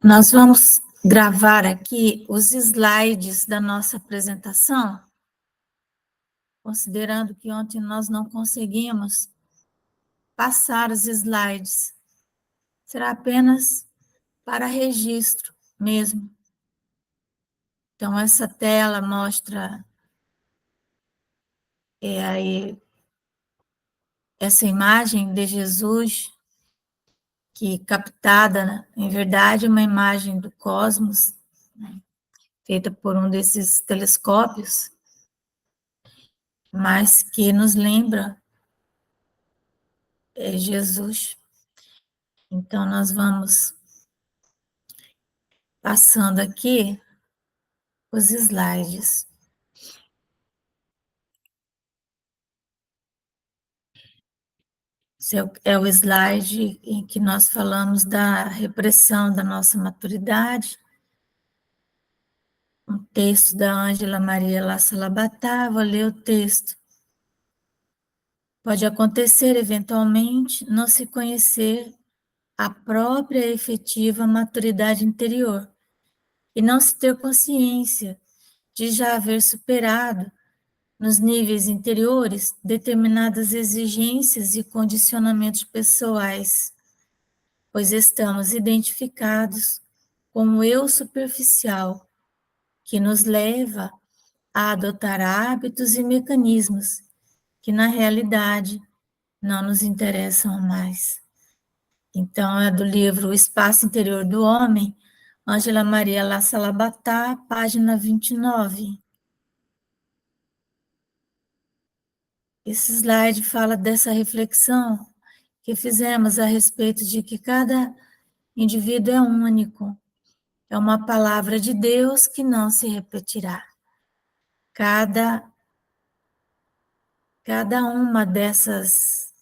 Nós vamos gravar aqui os slides da nossa apresentação, considerando que ontem nós não conseguimos passar os slides. Será apenas para registro mesmo. Então, essa tela mostra aí essa imagem de Jesus, que captada, né, em verdade, uma imagem do cosmos, né, feita por um desses telescópios, mas que nos lembra Jesus. Então, nós vamos passando aqui os slides. Esse é o slide em que nós falamos da repressão da nossa maturidade, um texto da Ângela Maria Lassa Labatá. Vou ler o texto. Pode acontecer, eventualmente, não se conhecer a própria efetiva maturidade interior e não se ter consciência de já haver superado, nos níveis interiores, determinadas exigências e condicionamentos pessoais, pois estamos identificados com o eu superficial, que nos leva a adotar hábitos e mecanismos que, na realidade, não nos interessam mais. Então, é do livro O Espaço Interior do Homem, Ângela Maria Lassa Labatá, página 29. Esse slide fala dessa reflexão que fizemos a respeito de que cada indivíduo é único, é uma palavra de Deus que não se repetirá. Cada uma dessas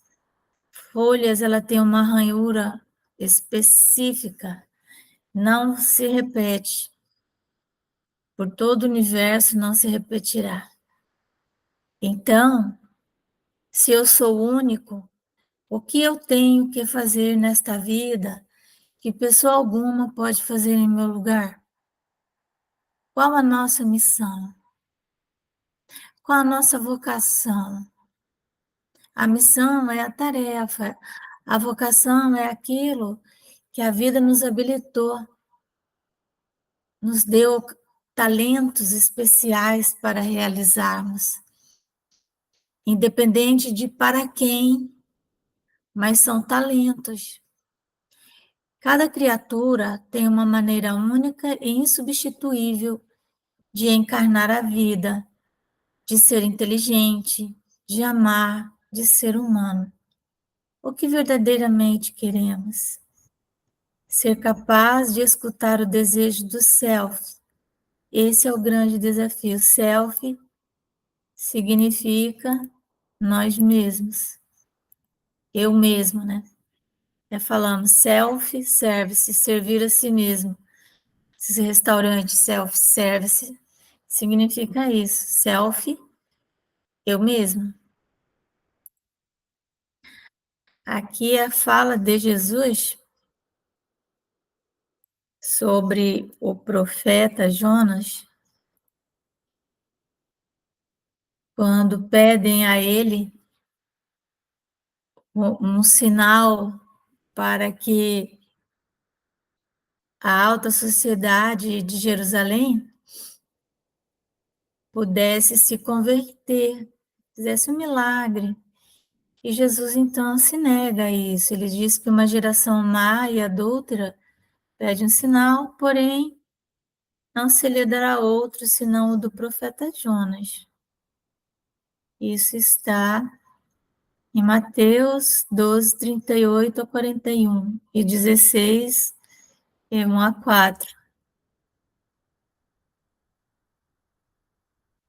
folhas, ela tem uma ranhura específica, não se repete. Por todo o universo não se repetirá. Então, se eu sou único, o que eu tenho que fazer nesta vida que pessoa alguma pode fazer em meu lugar? Qual a nossa missão? Qual a nossa vocação? A missão é a tarefa, a vocação é aquilo que a vida nos habilitou, nos deu talentos especiais para realizarmos, independente de para quem, mas são talentos. Cada criatura tem uma maneira única e insubstituível de encarnar a vida, de ser inteligente, de amar, de ser humano. O que verdadeiramente queremos? Ser capaz de escutar o desejo do self. Esse é o grande desafio. Self significa nós mesmos. Eu mesmo, né? Falamos self-service, servir a si mesmo. Esse restaurante self-service significa isso. Self, eu mesmo. Aqui é a fala de Jesus sobre o profeta Jonas, quando pedem a ele um sinal para que a alta sociedade de Jerusalém pudesse se converter, fizesse um milagre. E Jesus, então, se nega a isso. Ele diz que uma geração má e adúltera pede um sinal, porém, não se lhe dará outro, senão o do profeta Jonas. Isso está em Mateus 12, 38 a 41, e 16, 1 a 4.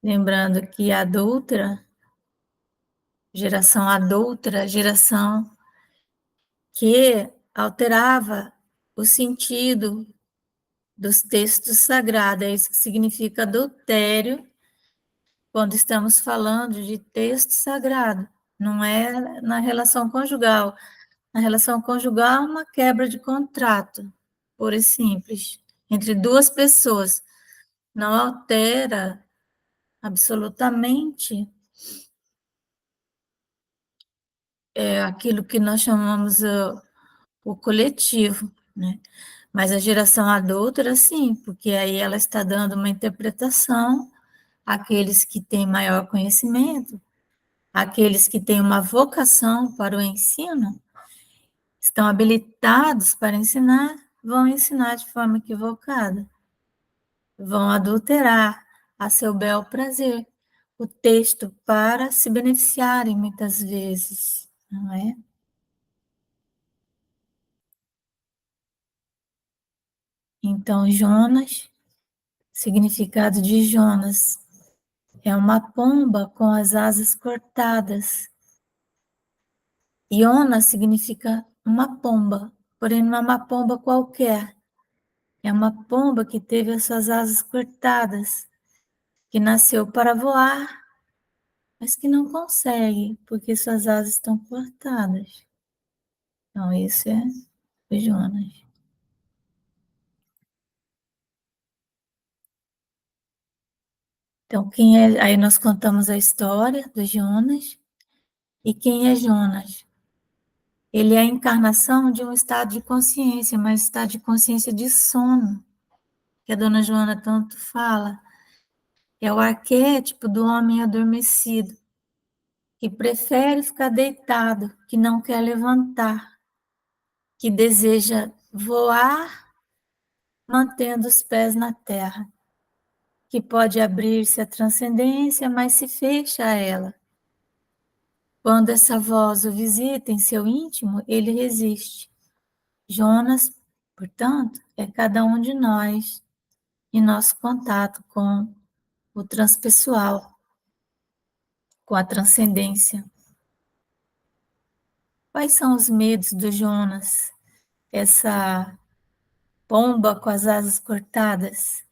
Lembrando que adúltera, geração que alterava o sentido dos textos sagrados. É isso que significa adultério, quando estamos falando de texto sagrado, não é na relação conjugal. Na relação conjugal, uma quebra de contrato. pura e simples, entre duas pessoas. Não altera absolutamente aquilo que nós chamamos o coletivo, né? Mas a geração adulta, sim, porque aí ela está dando uma interpretação àqueles que têm maior conhecimento, àqueles que têm uma vocação para o ensino, estão habilitados para ensinar, vão ensinar de forma equivocada, vão adulterar a seu bel prazer o texto para se beneficiarem muitas vezes, não é? Então, Jonas, significado de Jonas, é uma pomba com as asas cortadas. Iona significa uma pomba, porém não é uma pomba qualquer. É uma pomba que teve as suas asas cortadas, que nasceu para voar, mas que não consegue, porque suas asas estão cortadas. Então, esse é o Jonas. Então, quem é? Aí nós contamos a história do Jonas. E quem é Jonas? Ele é a encarnação de um estado de consciência, mas estado de consciência de sono, que a dona Joana tanto fala. É o arquétipo do homem adormecido, que prefere ficar deitado, que não quer levantar, que deseja voar mantendo os pés na terra, que pode abrir-se à transcendência, mas se fecha a ela. Quando essa voz o visita em seu íntimo, ele resiste. Jonas, portanto, é cada um de nós em nosso contato com o transpessoal, com a transcendência. Quais são os medos do Jonas? Essa pomba com as asas cortadas?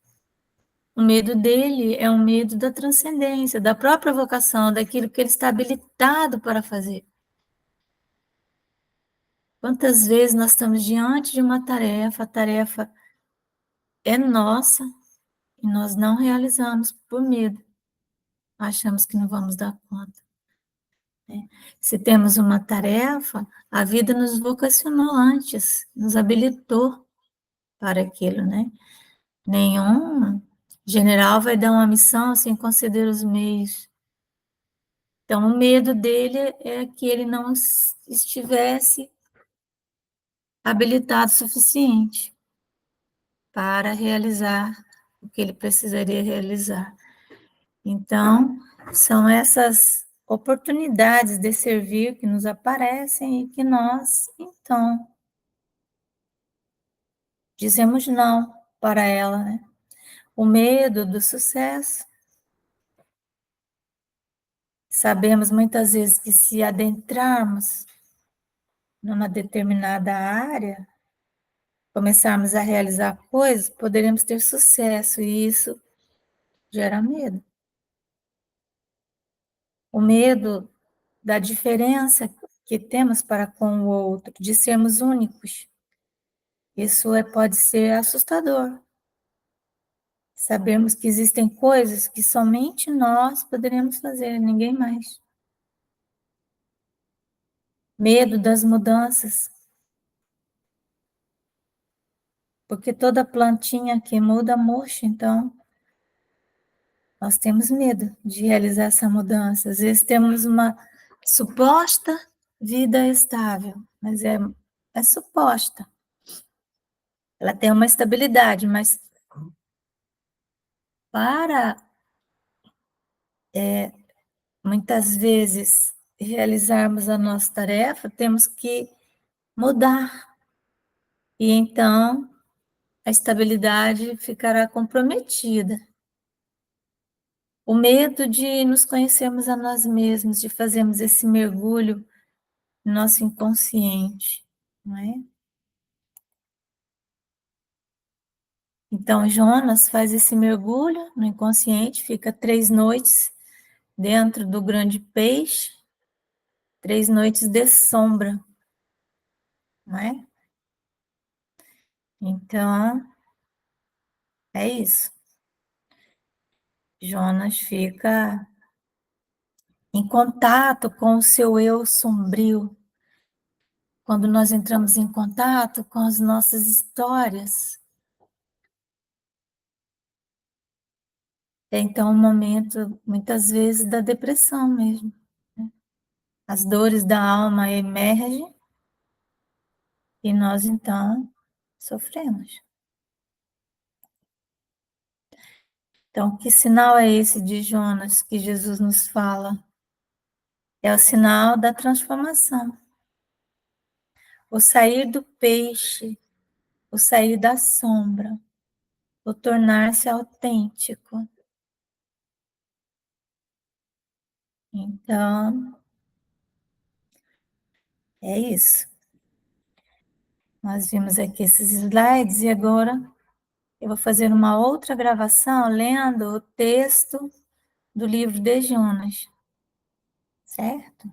O medo dele é um medo da transcendência, da própria vocação, daquilo que ele está habilitado para fazer. Quantas vezes nós estamos diante de uma tarefa, a tarefa é nossa e nós não realizamos por medo. Achamos que não vamos dar conta. Né? Se temos uma tarefa, a vida nos vocacionou antes, nos habilitou para aquilo, né? Nenhum general vai dar uma missão sem conceder os meios. Então, o medo dele é que ele não estivesse habilitado o suficiente para realizar o que ele precisaria realizar. Então, são essas oportunidades de servir que nos aparecem e que nós, então, dizemos não para ela, né? O medo do sucesso. Sabemos muitas vezes que se adentrarmos numa determinada área, começarmos a realizar coisas, poderemos ter sucesso e isso gera medo. O medo da diferença que temos para com o outro, de sermos únicos. Isso pode ser assustador. Sabemos que existem coisas que somente nós poderemos fazer, ninguém mais. Medo das mudanças, porque toda plantinha que muda murcha, então nós temos medo de realizar essa mudança. Às vezes temos uma suposta vida estável, mas é suposta. Ela tem uma estabilidade, mas para muitas vezes realizarmos a nossa tarefa, temos que mudar. E então a estabilidade ficará comprometida. O medo de nos conhecermos a nós mesmos, de fazermos esse mergulho no nosso inconsciente, não é? Então, Jonas faz esse mergulho no inconsciente, fica 3 noites dentro do grande peixe, 3 noites de sombra, não é? Então, é isso. Jonas fica em contato com o seu eu sombrio. Quando nós entramos em contato com as nossas histórias, é então um momento, muitas vezes, da depressão mesmo. Né? As dores da alma emergem e nós, então, sofremos. Então, que sinal é esse de Jonas que Jesus nos fala? É o sinal da transformação. O sair do peixe, o sair da sombra, o tornar-se autêntico. Então, é isso. Nós vimos aqui esses slides e agora eu vou fazer uma outra gravação lendo o texto do livro de Jonas, certo?